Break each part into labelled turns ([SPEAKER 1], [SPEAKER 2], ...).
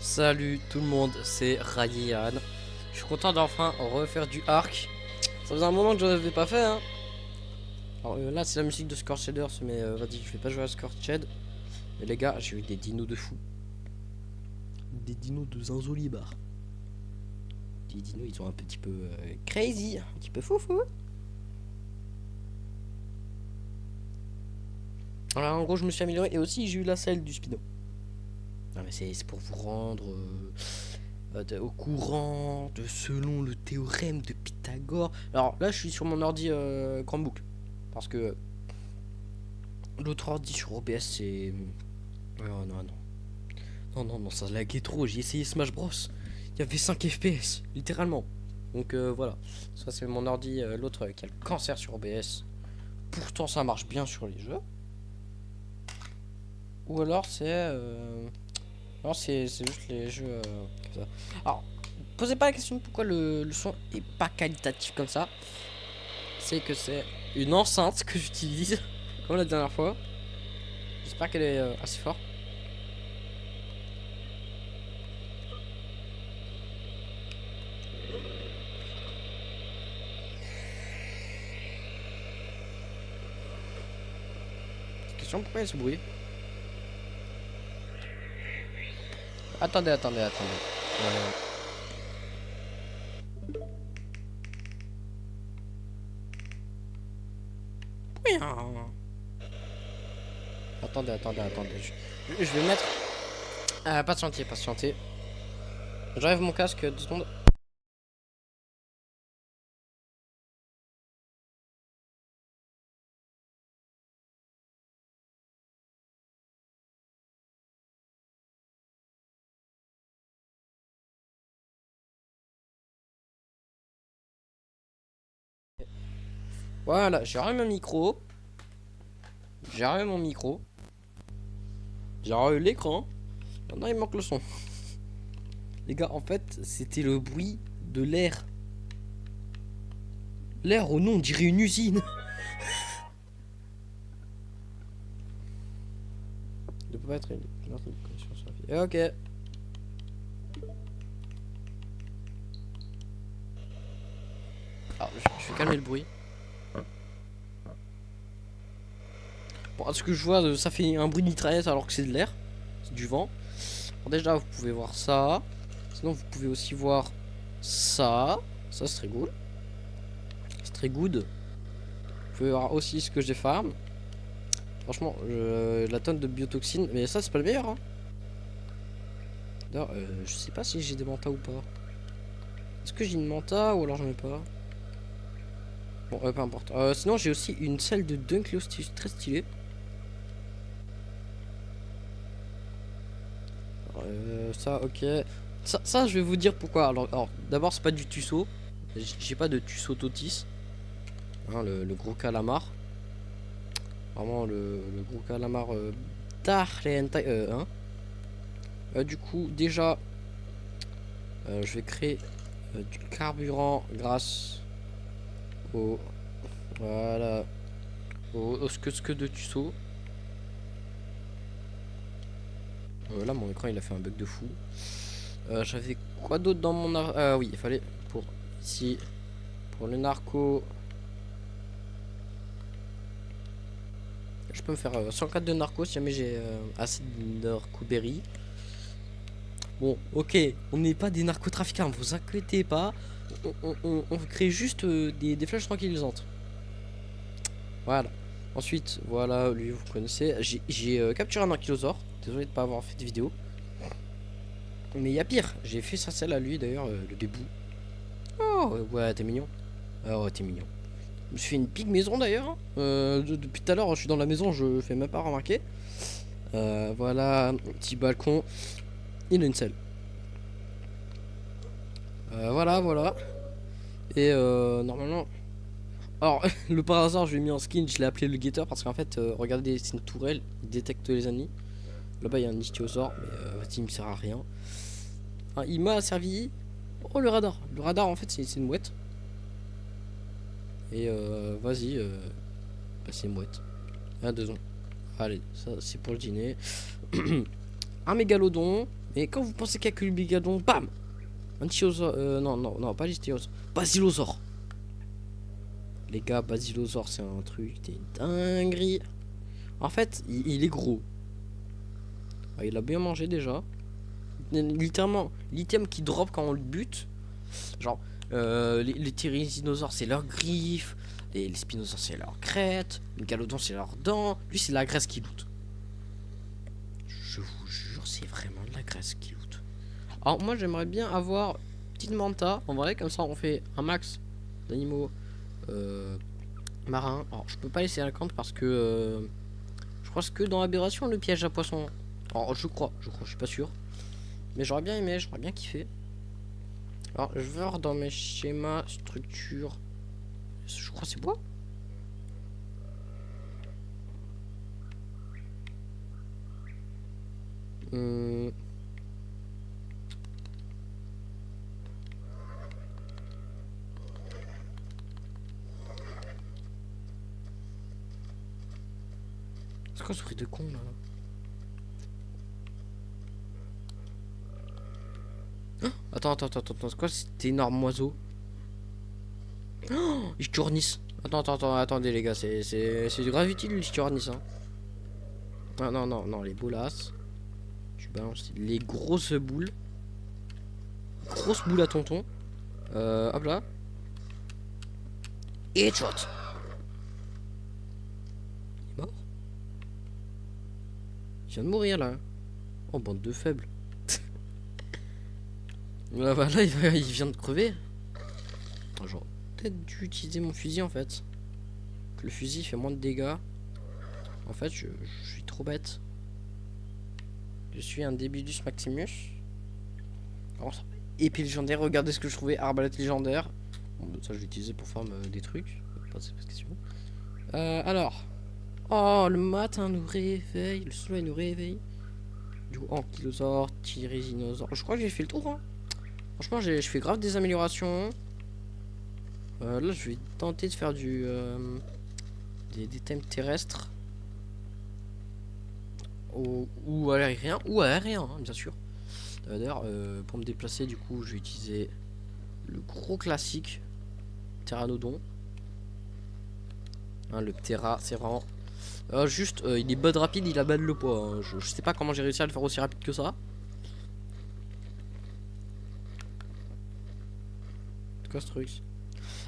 [SPEAKER 1] Salut tout le monde, c'est Ryan. Je suis content d'enfin refaire du arc. Ça faisait un moment que je n'avais pas fait, hein. Alors là, c'est la musique de Scorched Shaders, mais vas-y, je vais pas jouer à Scorched. Mais les gars, j'ai eu des dinos de fou. Des dinos de Zinzolibar. Les dinos, ils sont un petit peu crazy, un petit peu foufou. Alors en gros, je me suis amélioré et aussi j'ai eu la selle du Spino. Non, mais c'est pour vous rendre au courant de selon le théorème de Pythagore. Alors là, je suis sur mon ordi grande boucle parce que l'autre ordi sur OBS c'est. Oh, non, non. Non, non, non, ça laguait trop. J'ai essayé Smash Bros. Il y avait 5 FPS, littéralement. Donc voilà. Ça, c'est mon ordi. L'autre qui a le cancer sur OBS. Pourtant, ça marche bien sur les jeux. Ou alors, c'est. Non, c'est juste les jeux comme ça. Alors, posez pas la question de pourquoi le son est pas qualitatif comme ça. C'est que c'est une enceinte que j'utilise, comme la dernière fois. J'espère qu'elle est assez forte. Question, pourquoi il y a ce bruit? Attendez, attendez, attendez. Euh, oui, hein. Attendez, attendez, attendez. Je vais mettre. Patientez, patientez. J'enlève mon casque 2 secondes. Voilà, j'ai remis mon micro. J'ai remis mon micro. J'ai remis l'écran. Maintenant, il manque le son. Les gars, en fait, c'était le bruit de l'air. L'air, au nom, on dirait une usine. Ne peut pas être une connexion sur la fille. Ok. Alors, je vais calmer le bruit. Bon, à ce que je vois, ça fait un bruit de mitraillette alors que c'est de l'air. C'est du vent. Alors déjà, vous pouvez voir ça. Sinon, vous pouvez aussi voir ça. Ça, c'est très good. C'est très good. Vous pouvez voir aussi ce que j'ai farm. Franchement, la tonne de biotoxines. Mais ça, c'est pas le meilleur, hein. D'ailleurs, je sais pas si j'ai des mantas ou pas. Est-ce que j'ai une manta ou alors j'en ai pas? Bon, peu importe. Sinon, j'ai aussi une salle de Dunklo très stylée. Ça, ok. Ça, je vais vous dire pourquoi. Alors d'abord, c'est pas du tusso. J'ai pas de tusso Totis. Hein, le gros calamar. Vraiment, le gros calamar d'Arlentai. Hein. Du coup, déjà, je vais créer du carburant grâce au. Voilà. Au ce que de tusso. Là, mon écran, il a fait un bug de fou. J'avais quoi d'autre dans mon ah oui, il fallait pour ici pour le narco. Je peux me faire 104 de narco si jamais j'ai assez de narcoberry. Bon, ok, on n'est pas des narcotrafiquants, vous inquiétez pas. On crée juste des flèches tranquillisantes. Voilà. Ensuite, voilà, lui vous connaissez. J'ai capturé un ankylosaure. Désolé de pas avoir fait de vidéo. Mais il y a pire. J'ai fait sa selle à lui d'ailleurs, le début. Oh, ouais, t'es mignon. Oh, t'es mignon. Je me suis fait une pig maison d'ailleurs. Depuis tout à l'heure, je suis dans la maison, je fais même pas remarquer. Voilà, un petit balcon. Il a une selle. Voilà, voilà. Et normalement. Alors, le par hasard, je l'ai mis en skin, je l'ai appelé le guetteur parce qu'en fait, regardez, c'est une tourelle, il détecte les ennemis. Là-bas, il y a un ichthyosaure, mais vas-y, il me sert à rien. Enfin, il m'a servi. Oh, le radar. Le radar, en fait, c'est une mouette. Et vas-y, bah, c'est une mouette. Ah, 2 ans. Allez, ça, c'est pour le dîner. Un mégalodon. Mais quand vous pensez qu'il y a que le bigadon, bam, un Chiosaure, non, non, non, pas l'Ichthyosaure, Basilosaure. Les gars, Basilosaure, c'est un truc, t'es dinguerie. En fait, il est gros. Ah, il a bien mangé déjà. Littéralement, l'item qui drop quand on le bute. Genre, les tyrannodinosaures, c'est leurs griffes. Les spinosaures, c'est leurs crêtes. Les galodons, c'est leurs dents. Lui, c'est la graisse qui loot. Je vous jure, c'est vraiment de la graisse qui loot. Alors, moi, j'aimerais bien avoir petite manta. En vrai, comme ça, on fait un max d'animaux marins. Alors, je peux pas laisser 50 parce que je crois que dans Aberration, le piège à poisson. Alors, je crois, je suis pas sûr. Mais j'aurais bien aimé, j'aurais bien kiffé. Alors, je vais voir dans mes schémas, structure. Je crois que c'est bois. C'est quoi ce bruit de con là? Attends, c'est quoi cet énorme oiseau? Oh, il tournisse. Attendez les gars, c'est grave utile le tournisse hein. Ah, non, les bolasses. Tu balances les grosses boules. Grosse boule à tonton. Hop là. Headshot. Il est mort? Il vient de mourir là. Oh, bande de faibles. Là, il vient de crever. J'aurais peut-être dû utiliser mon fusil en fait. Que le fusil fait moins de dégâts. En fait, je suis trop bête. Je suis un Débidus Maximus. Alors, épée légendaire, regardez ce que je trouvais. Arbalète légendaire. Bon, ça je vais utiliser pour faire des trucs. Pas de question. Alors. Oh, le matin nous réveille. Le soleil nous réveille. Du coup, ankylosaure, tyrannodinosaure. Je crois que j'ai fait le tour. Hein. Franchement, je fais grave des améliorations. Là, je vais tenter de faire des thèmes terrestres. Ou aérien. Ou aérien, hein, bien sûr. D'ailleurs, pour me déplacer, du coup, je vais utiliser le gros classique Pteranodon. Hein, le Ptera, c'est vraiment. Juste, il est bad rapide, il a bad le poids. Hein. Je sais pas comment j'ai réussi à le faire aussi rapide que ça. Quoi ce truc?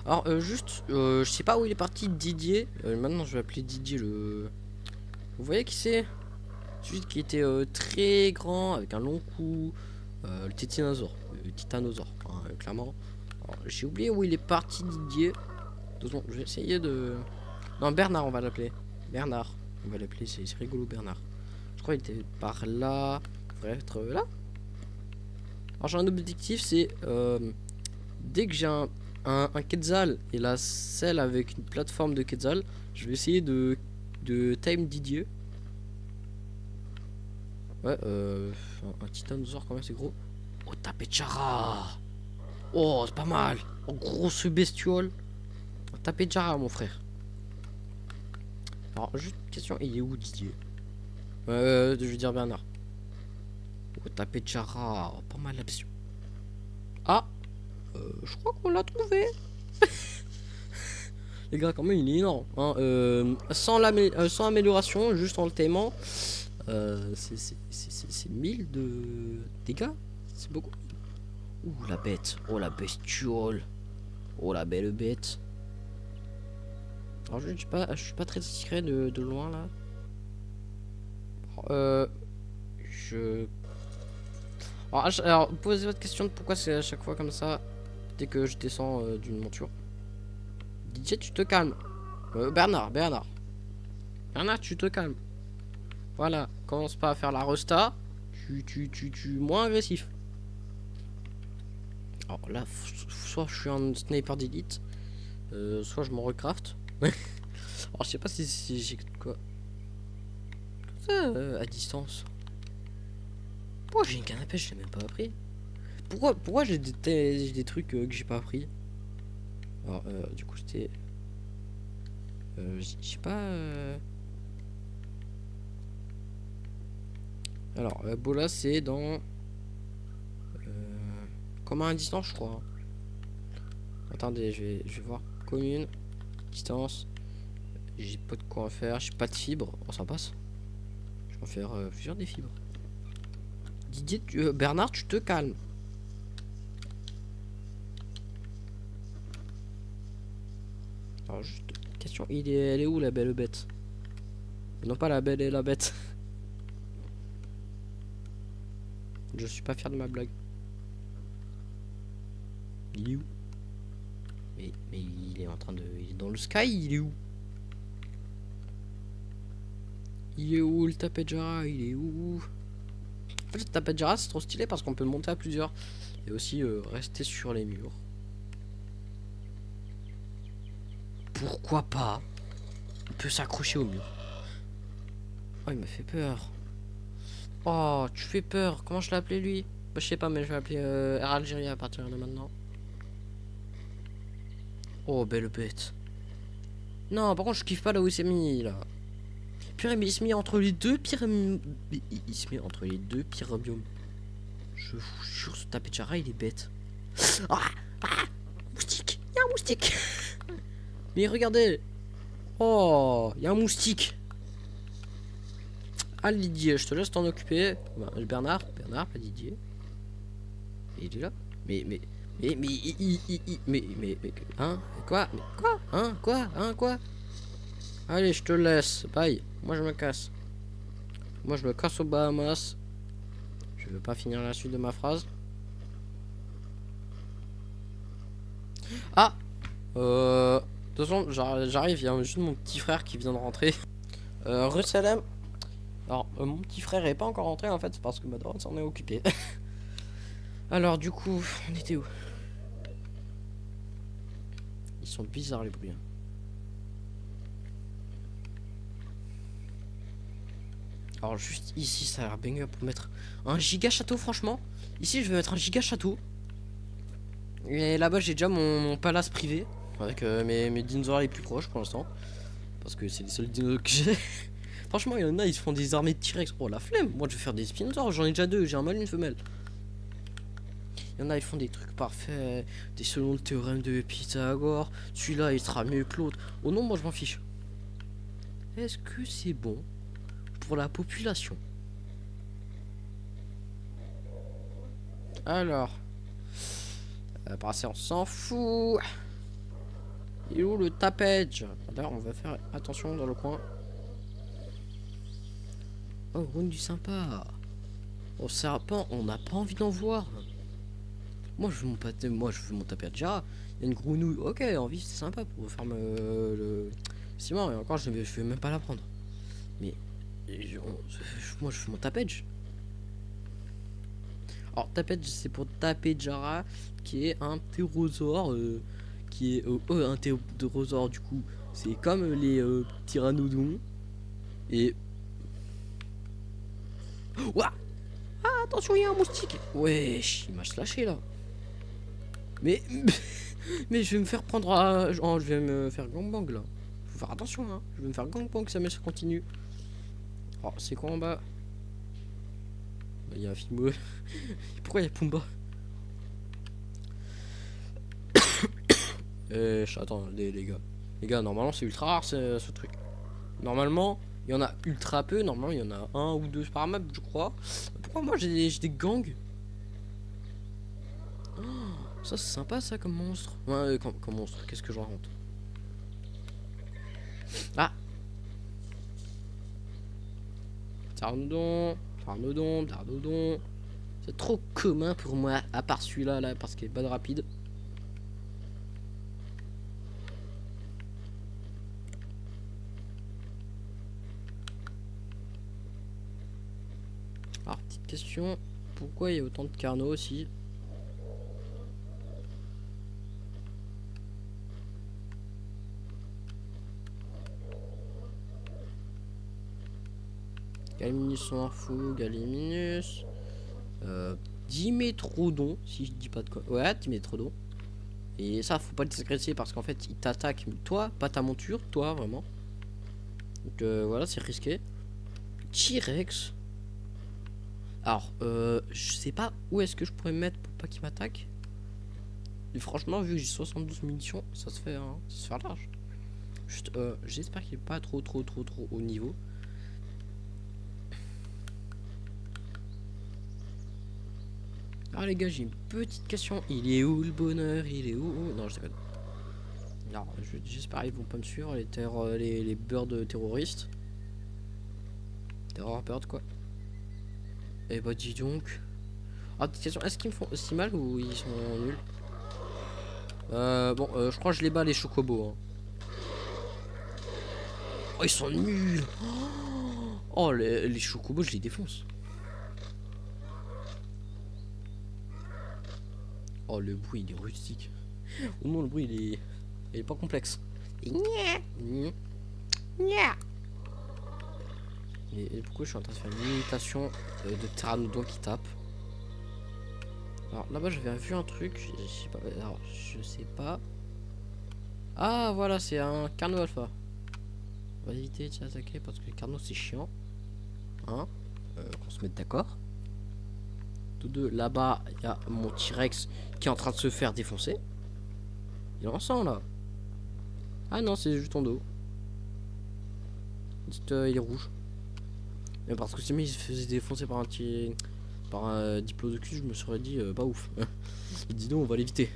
[SPEAKER 1] Alors, juste, je sais pas où il est parti Didier. Maintenant, je vais appeler Didier le. Vous voyez qui c'est? Celui qui était très grand, avec un long cou. Le titanosaure. Hein, clairement. J'ai oublié où il est parti Didier. Bon, je vais essayer de. Non, Bernard, on va l'appeler. Bernard. On va l'appeler, c'est rigolo, Bernard. Je crois qu'il était par là. Il devrait être là. Alors, j'ai un objectif, c'est. Dès que j'ai un Quetzal et la selle avec une plateforme de Quetzal, je vais essayer de time Didier. Ouais, un titanosaure quand même, c'est gros. Oh, Tapechara. Oh, c'est pas mal. Oh, grosse bestiole. Tapechara, mon frère. Alors, juste une question, il est où Didier? Je vais dire Bernard. Oh, Tapechara. Oh, pas mal la bestiole. Ah, je crois qu'on l'a trouvé. Les gars, quand même, il est énorme. Hein. Sans amélioration, juste en le taimant, c'est 1000 de dégâts. C'est beaucoup. Ouh, la bête. Oh, la bestiole. Oh, la belle bête. Alors, je suis pas très discret de loin là. Je. Alors, posez votre question de pourquoi c'est à chaque fois comme ça dès que je descends d'une monture. DJ, tu te calmes. Bernard, tu te calmes. Voilà, commence pas à faire la resta. Tu moins agressif. Alors là, soit je suis un sniper d'élite, soit je m'en recraft. Alors je sais pas si j'ai quoi. À distance. Pourquoi j'ai une canne à pêche, je l'ai même pas appris. Pourquoi j'ai des trucs que j'ai pas appris. Alors du coup c'était. Je sais pas. Alors Bola c'est dans. Comme à distance, je crois. Attendez, je vais voir. Commune, distance. J'ai pas de quoi en faire. J'ai pas de fibres. Oh, ça passe. Je vais en faire plusieurs des fibres. Didier, Bernard, tu te calmes. Alors, juste question, elle est où la belle bête? Non, pas la belle et la bête. Je suis pas fier de ma blague. Il est où? Mais il est en train de... Il est dans le sky, il est où? Il est où le Tapejara? Il est où? En fait, le Tapejara, c'est trop stylé parce qu'on peut le monter à plusieurs. Et aussi rester sur les murs. Pourquoi pas? On peut s'accrocher au mur. Oh, il m'a fait peur. Oh, tu fais peur. Comment je l'appelais lui? Bah, je sais pas, mais je vais appeler Air Algérie à partir de maintenant. Oh, belle bête. Non, par contre, je kiffe pas là où il s'est mis, là. Purée, mais il se met entre les deux pires... Il se met entre les deux pires biomes. Je vous jure, ce Tapejara, il est bête. Ah, ah, moustique. Il y a un moustique. Mais regardez. Oh, il y a un moustique. Ah, Didier, je te laisse t'en occuper. Bah, Bernard, pas Didier. Il est là. Mais, hein? Quoi? Mais quoi? Hein? Quoi? Hein? Quoi? Allez, je te laisse. Bye. Moi, je me casse. Moi, je me casse aux Bahamas. Je veux pas finir la suite de ma phrase. Ah! De toute façon, j'arrive. Il y a juste mon petit frère qui vient de rentrer. Rue Salem. Alors, mon petit frère est pas encore rentré en fait, c'est parce que ma daronne s'en est occupée. Alors, du coup, on était où? Ils sont bizarres les bruits. Alors, juste ici, ça a l'air banger pour mettre un giga château, franchement. Ici, je vais mettre un giga château. Et là-bas, j'ai déjà mon palace privé. Avec mes dinosaures les plus proches pour l'instant. Parce que c'est les seuls dinosaures que j'ai. Franchement, il y en a, ils se font des armées de T-Rex. Oh, la flemme. Moi, je vais faire des spinosaures. J'en ai déjà deux. J'ai un mâle et une femelle. Il y en a, ils font des trucs parfaits. Des selon le théorème de Pythagore. Celui-là, il sera mieux que l'autre. Oh non, moi, je m'en fiche. Est-ce que c'est bon pour la population? Alors. On s'en fout. Et où le tapage? D'ailleurs, on va faire attention dans le coin. Oh, rune du sympa. Oh, serpent, on n'a pas envie d'en voir. Moi, je veux mon pâté, moi, je veux mon tapage. Il y a une grenouille. Ok, en vie, c'est sympa pour faire le ciment. Et encore, je vais même pas la prendre. Mais moi, je veux mon tapage. Alors, tapage, c'est pour Tapejara, qui est un ptérosaure. Qui est un ptérosaure, du coup. C'est comme les pteranodons. Et. Ouah! Ah, attention, il y a un moustique! Wesh, il m'a slashé là. Mais. Mais je vais me faire prendre à. Oh, je vais me faire gangbang là. Faut faire attention, hein. Je vais me faire gangbang, ça continue. Oh, c'est quoi en bas? Il y a un film. Pourquoi il y a Pumba? Attends, les gars. Les gars, normalement, c'est ultra rare ce truc. Normalement, il y en a ultra peu. Normalement, il y en a un ou deux par map, je crois. Pourquoi moi j'ai des gangs? Oh, ça, c'est sympa, ça, comme monstre. Ouais, comme monstre. Qu'est-ce que je raconte? Ah! Pteranodon. C'est trop commun pour moi, à part celui-là, là, parce qu'il est pas de rapide. Alors, petite question. Pourquoi il y a autant de carnaux aussi? Galiminus s'en fout, Galiminus. Dimétrodon, si je dis pas de quoi. Ouais, Dimétrodon. Et ça, faut pas le désagréger parce qu'en fait, il t'attaque, toi, pas ta monture, toi, vraiment. Donc voilà, c'est risqué. T-Rex. Alors, je sais pas où est-ce que je pourrais me mettre pour pas qu'il m'attaque. Et franchement, vu que j'ai 72 munitions, ça se fait, hein, ça se fait large. Juste, j'espère qu'il est pas trop haut niveau. Ah les gars, j'ai une petite question. Il est où le bonheur? Il est où? Non, je déconne. Alors, j'espère qu'ils vont pas me suivre, les birds terroristes. Terror bird quoi. Et bah dis donc. Ah, petite question, est-ce qu'ils me font aussi mal ou ils sont nuls? Bon, je crois que je les bats les chocobos. Hein. Oh, ils sont nuls! Oh, les chocobos, je les défonce. Oh, le bruit, il est rustique. Oh non, le bruit, il est pas complexe. Et pourquoi je suis en train de faire une imitation de pteranodon qui tape? Alors là-bas, j'avais vu un truc. Je sais pas. Alors, je sais pas. Ah, voilà, c'est un Carno Alpha. On va éviter de s'attaquer parce que le Carno, c'est chiant. Hein? Qu'on se mette d'accord. Tous deux, là-bas, il y a mon T-Rex qui est en train de se faire défoncer. Il est en sang là. Ah non, c'est juste ton dos. Il est rouge. Mais parce que si il se faisait défoncer par un diplodocus, je me serais dit pas ouf. Dis donc, on va l'éviter.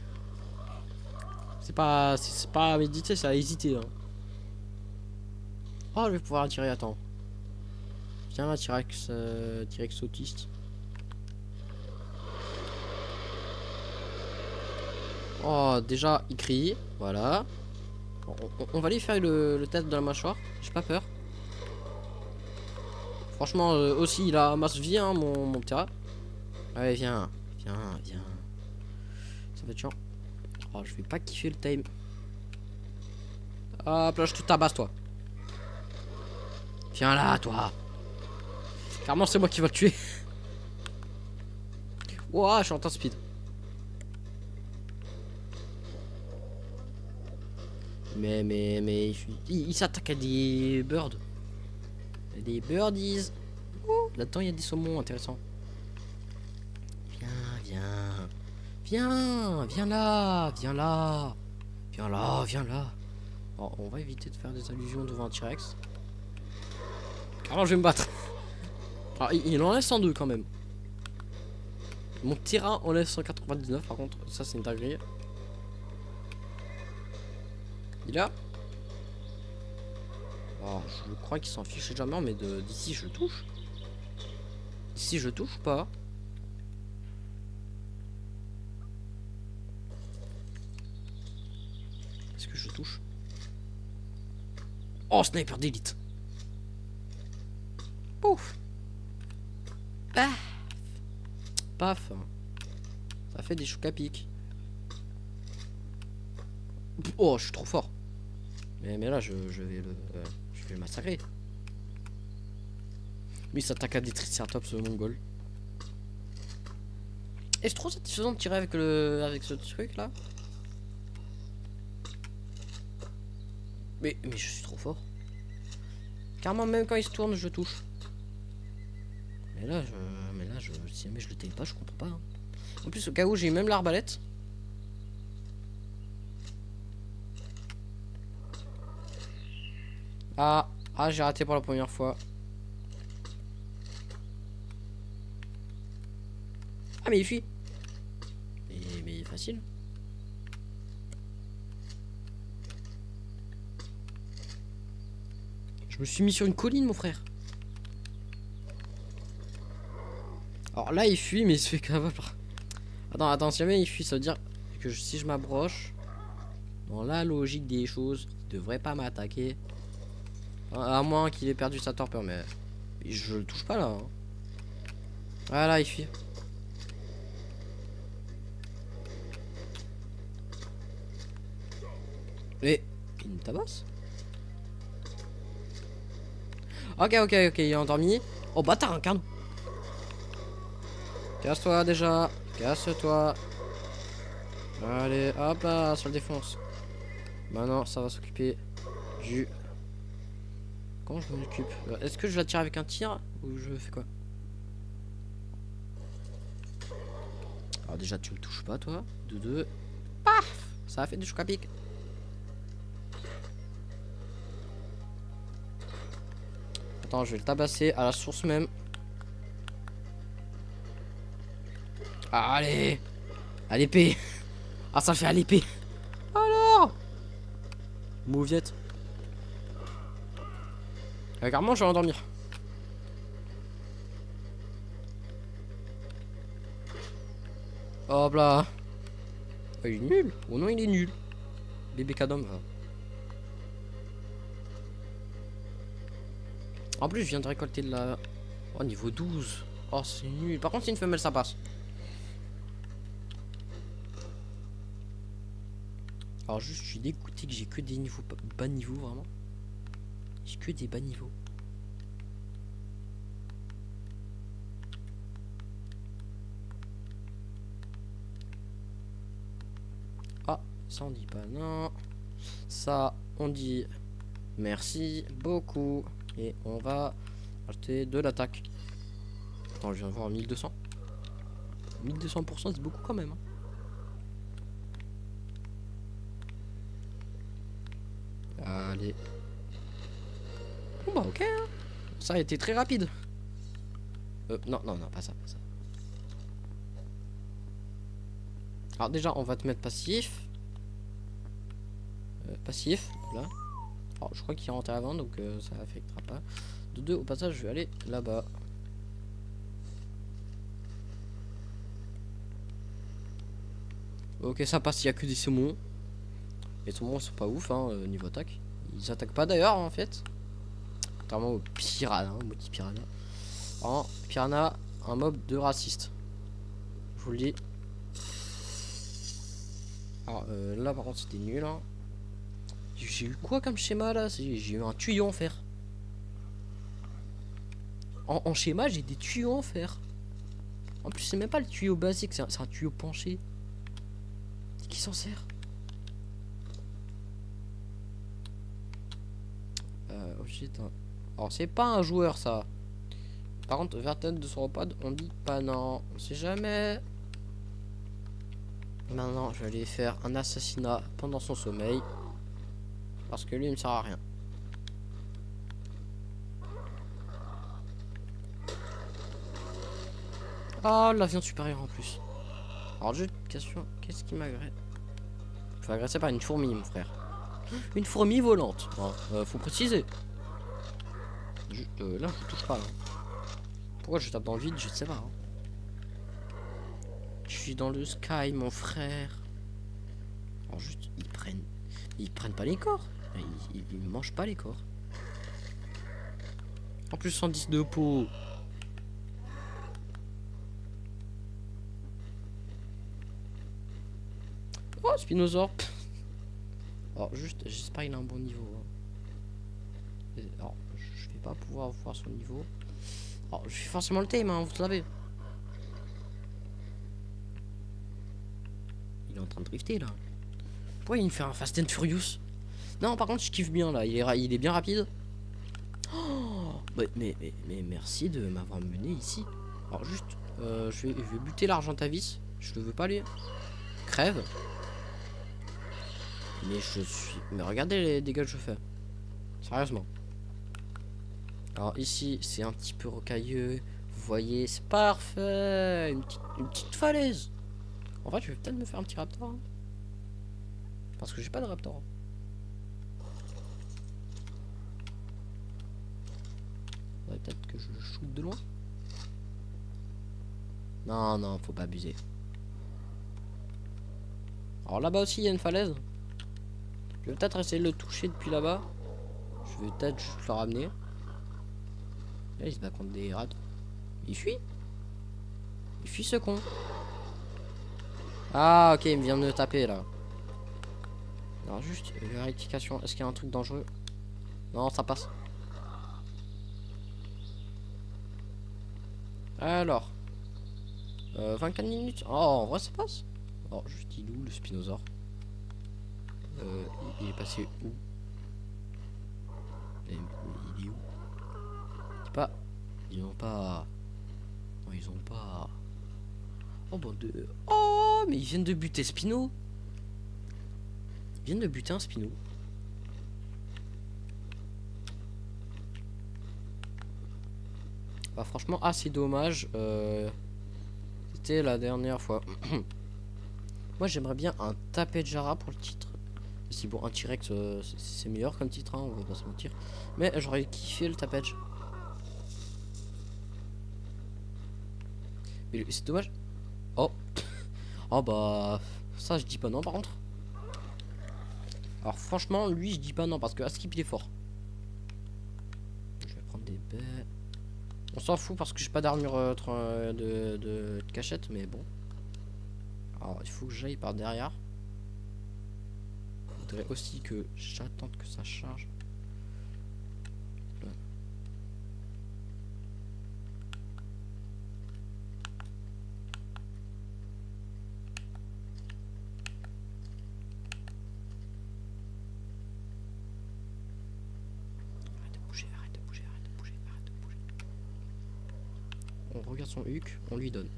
[SPEAKER 1] C'est pas à méditer, c'est à hésiter. Hein. Oh, je vais pouvoir attirer, attends. Viens là, T-Rex autiste. Oh, déjà, il crie. Voilà. On va aller faire le test de la mâchoire. J'ai pas peur. Franchement, aussi, il a masse vie, hein, mon Ptera. Allez, viens. Viens. Ça va être chiant. Oh, je vais pas kiffer le time. Hop là, je te tabasse, toi. Viens là, toi. Clairement, c'est moi qui va le tuer. Ouah, je suis en temps speed. Mais il s'attaque à des birds. Des birdies. Là-dedans, il y a des saumons intéressants. Viens là. Oh, on va éviter de faire des allusions devant un T-Rex. Alors, je vais me battre. Alors, il en laisse 102 quand même. Mon terrain enlève 199 par contre, ça c'est une dinguerie. Il est là. Oh, je crois qu'il s'en fiche jamais, mais d'ici je touche. D'ici je touche pas. Est-ce que je touche? Oh, sniper d'élite. Pouf. Paf. Ça fait des chocs à pic. Oh, je suis trop fort. Mais là, je vais le massacrer. Mais il s'attaque à des triceratops mongol. Est-ce trop satisfaisant de tirer avec ce truc là? Mais je suis trop fort. Carrément, même quand il se tourne, je touche. Mais là, si jamais je le taille pas, je comprends pas. Hein. En plus, au cas où, j'ai même l'arbalète. Ah, j'ai raté pour la première fois. Ah, mais il fuit. Mais facile. Je me suis mis sur une colline, mon frère. Alors là, il fuit, mais il se fait cavaler. Attends, si jamais il fuit, ça veut dire que si je m'approche, dans la logique des choses, il devrait pas m'attaquer. À moins qu'il ait perdu sa torpeur, mais je le touche pas là. Hein. Voilà, il fuit. Et il me tabasse. Ok, il est endormi. Oh bâtard, un carno. Casse-toi déjà. Casse-toi. Allez, hop là, ça le défonce. Maintenant, ça va s'occuper du... Comment je m'en occupe? Est-ce que je la tire avec un tir ou je fais quoi? Alors déjà, tu me touches pas, toi. De deux. Paf. Ça a fait des chocs à pic. Attends, je vais le tabasser à la source même. Ah, allez. À l'épée. Ah, ça fait à l'épée. Alors Mauviette. Carrément, je vais endormir. Hop là. Oh, il est nul. Oh non, il est nul. Bébé Cadom va. En plus, je viens de récolter de la... Oh, niveau 12. Oh, c'est nul. Par contre, c'est une femelle, ça passe. Alors juste, je suis dégoûté que j'ai que des niveaux bas niveau, vraiment. J'ai que des bas niveaux. Ah, ça on dit pas non. Ça, on dit merci beaucoup. Et on va acheter de l'attaque. Attends, je viens de voir 1200. 1200%, c'est beaucoup quand même. Hein. Allez. Bon bah ok. Hein. Ça a été très rapide. Non, non, non, pas ça, pas ça. Alors déjà, on va te mettre passif. Passif, là. Alors, je crois qu'il est rentré avant, donc ça affectera pas. De deux, au passage, je vais aller là-bas. Ok, ça passe, il n'y a que des saumons. Les saumons, c'est pas ouf, hein, niveau attaque. Ils attaquent pas d'ailleurs, en fait. Contrairement aux piranhas, maudit piranha. En piranha, un mob de raciste. Je vous le dis. Alors là, par contre, c'était nul. Hein. J'ai eu quoi comme schéma là? J'ai eu un tuyau en fer. En schéma, j'ai des tuyaux en fer. En plus, c'est même pas le tuyau basique, c'est un tuyau penché. Qui s'en sert? Oh shit. Hein. Alors, c'est pas un joueur ça. Par contre, Verten de son repas, on dit pas non. On sait jamais. Maintenant, je vais aller faire un assassinat pendant son sommeil. Parce que lui, il me sert à rien. Ah, la viande supérieure en plus. Alors, juste question, qu'est-ce qui m'agresse? Je suis agressé par une fourmi, mon frère. Une fourmi volante. Hein, faut préciser. Là, je touche pas. Hein. Pourquoi je tape dans le vide? Je sais pas. Hein. Je suis dans le sky, mon frère. Alors, juste, ils prennent pas les corps. Ils mangent pas les corps. En plus, 110 de peau. Oh, Spinosaure. Alors, juste, j'espère qu'il a un bon niveau. Hein. Alors, je vais pas pouvoir voir son niveau. Alors, je suis forcément le thème, hein, vous savez. Il est en train de drifter là. Pourquoi il me fait un Fast and Furious? Non, par contre, je kiffe bien là. Il est bien rapide. Oh, mais merci de m'avoir mené ici. Alors, juste, je vais buter l'Argentavis. Je le veux pas aller. Crève. Mais je suis. Mais regardez les dégâts que je fais. Sérieusement. Alors ici, c'est un petit peu rocailleux. Vous voyez, c'est parfait. Une petite falaise. En fait, je vais peut-être me faire un petit raptor. Hein. Parce que j'ai pas de raptor. Faudrait peut-être que je le shoot de loin. Non, non, faut pas abuser. Alors là-bas aussi, il y a une falaise. Je vais peut-être essayer de le toucher depuis là-bas. Je vais peut-être juste le ramener. Là, il se bat contre des rats. Il fuit. Il fuit ce con. Ah, ok, il me vient de me taper là. Alors, juste vérification. Est-ce qu'il y a un truc dangereux? Non, ça passe. Alors. 24 minutes. Oh, en vrai, ça passe. Alors, juste, il est où le Spinosaure? Il est passé où? Il est où? C'est pas. Ils ont pas. Non, ils ont pas. Oh, bon, de. Oh, mais ils viennent de buter Spino. Ils viennent de buter un Spino. Bah franchement assez dommage. C'était la dernière fois. Moi j'aimerais bien un tapet de Jara pour le titre. Si bon, un T-Rex c'est meilleur comme titre, hein, on va pas se mentir. Mais j'aurais kiffé le tapet. Mais c'est dommage. Oh. Oh bah. Ça je dis pas non par contre. Alors franchement lui je dis pas non parce que Askip il est fort. Je vais prendre des baies. On s'en fout parce que j'ai pas d'armure de cachette mais bon. Alors il faut que j'aille par derrière. Il faudrait aussi que j'attende que ça charge. Arrête de bouger. On regarde son huc, on lui donne.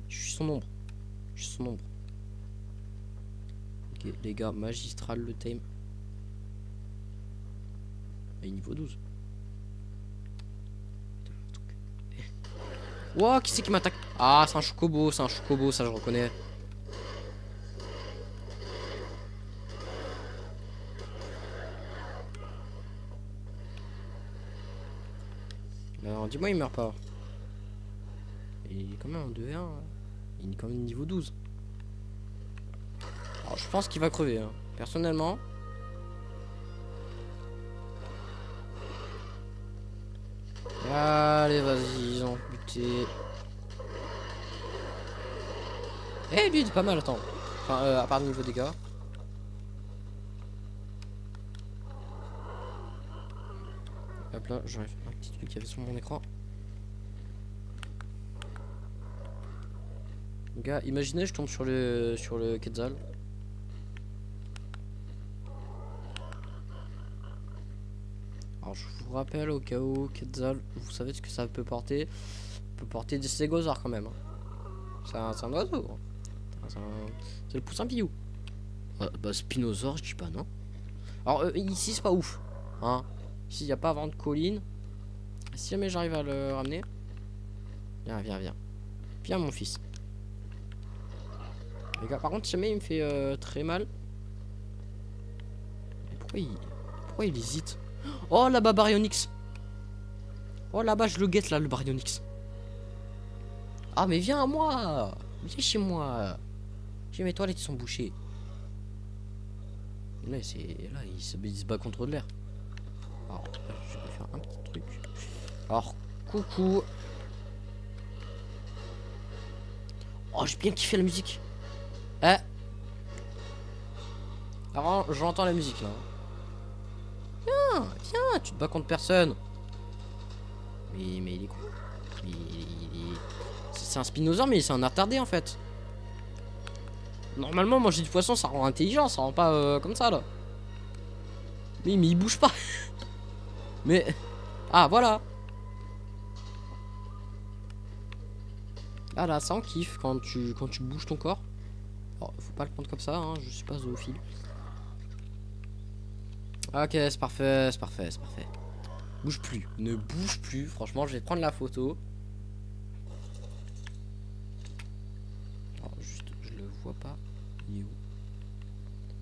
[SPEAKER 1] Je suis son ombre. Ok, les gars, magistral le time. Il est niveau 12. Wow, qui c'est qui m'attaque? Ah, c'est un chocobo, ça je reconnais. Alors, dis-moi, il meurt pas. Il est quand même en 2v1. Hein. Il est quand même niveau 12. Alors, je pense qu'il va crever. Hein. Personnellement. Allez, vas-y, ils ont buté. Eh, lui, il est pas mal, attends. Enfin, à part niveau dégâts. Hop là, j'enlève un petit truc qui avait sur mon écran. Gars, imaginez, je tombe sur le Quetzal. Alors, je vous rappelle au cas où, Quetzal, vous savez ce que ça peut porter. Ça peut porter des stégosaures quand même. Hein. C'est un oiseau. Hein. C'est le poussin pillou. Bah, Spinosaure, je dis pas non. Alors, ici, c'est pas ouf. Hein. Ici, il n'y a pas vraiment de colline. Si jamais j'arrive à le ramener. Viens. Viens, mon fils. Les gars, par contre, si jamais il me fait très mal. Pourquoi il hésite? Oh là-bas, Baryonyx. Oh là-bas, je le guette là, le Baryonyx. Ah, mais viens à moi. Viens chez moi. J'ai mes toilettes qui sont bouchées. Là, il se bat contre de l'air. Alors, je vais faire un petit truc. Alors, coucou. Oh, j'ai bien kiffé la musique. Eh. Alors, j'entends la musique là. Viens, tu te bats contre personne. Mais il est con. C'est un spinosaure, mais c'est un attardé en fait. Normalement, manger du poisson, ça rend intelligent, ça rend pas comme ça là. Mais il bouge pas. Mais. Ah, voilà. Ah là, ça en kiffe quand tu bouges ton corps. Alors, faut pas le prendre comme ça, hein, je suis pas zoophile. Ok, c'est parfait. Bouge plus, ne bouge plus. Franchement, je vais prendre la photo. Alors, juste, je le vois pas. Il est où?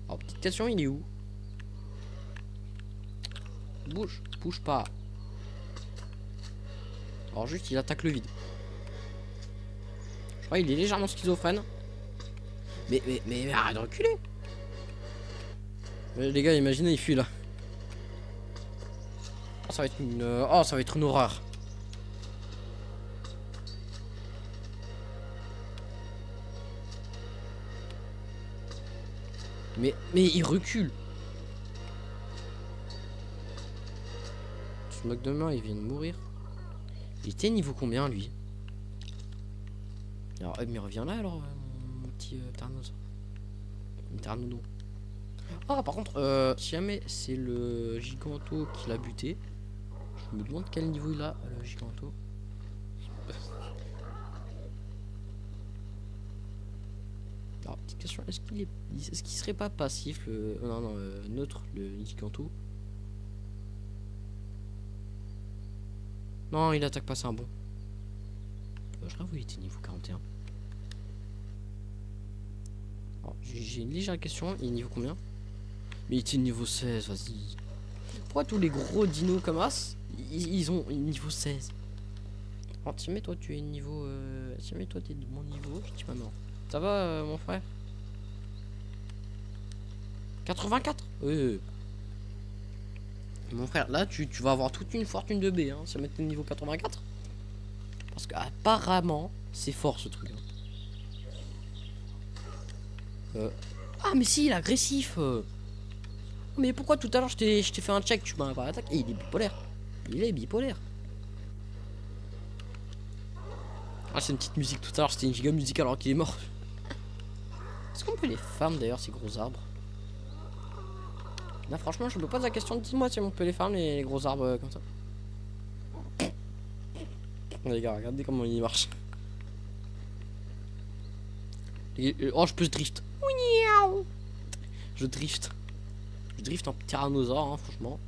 [SPEAKER 1] Alors, petite question, il est où? Bouge pas. Alors, juste, il attaque le vide. Je crois qu'il est légèrement schizophrène. Mais arrête de reculer. Les gars, imaginez, il fuit là. Oh, ça va être une horreur. Mais il recule. Tu te moques de moi, il vient de mourir. Il était niveau combien lui? Alors, mais reviens là alors, mon petit Pternos. Pternodon. Ah, par contre, si jamais c'est le giganto qui l'a buté, je Je me demande quel niveau il a, le Giganto. Alors, petite question, est-ce qu'il serait pas passif le. Non, non, neutre le Giganto? Non, il attaque pas, c'est un bon. Je l'avoue, il était niveau 41. J'ai une légère question, il est niveau combien? Mais il était niveau 16, vas-y. Pourquoi tous les gros dinos comme As, ils ont niveau 16? Alors, Timé, toi, tu es niveau. Timé, toi, t'es de mon niveau, je dis pas non. Ça va, mon frère? 84? Oui. Mon frère, là, tu vas avoir toute une fortune de B, hein, si mettre le niveau 84. Parce que, apparemment, c'est fort ce truc. Hein. Ah, mais si, il est agressif. Mais pourquoi tout à l'heure je t'ai fait un check, tu m'as pas attaqué? Il est bipolaire. Il est bipolaire. Ah, c'est une petite musique tout à l'heure, c'était une giga musique alors qu'il est mort. Est-ce qu'on peut les farm d'ailleurs, ces gros arbres? Là, franchement, je me pose la question, dis-moi si on peut les farm, les gros arbres comme ça. Les gars, regardez comment il marche. Oh, je peux drift. Je drift. Je drift en tyrannosaure, hein, franchement.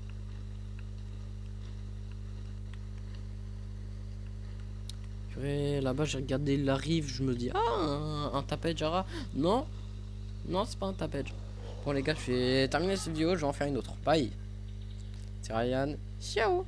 [SPEAKER 1] Là-bas, j'ai regardé la rive, je me dis, ah, un tapage Jara. Non, non, c'est pas un tapage. Bon, les gars, je vais terminer cette vidéo, je vais en faire une autre. Bye. C'est Ryan. Ciao.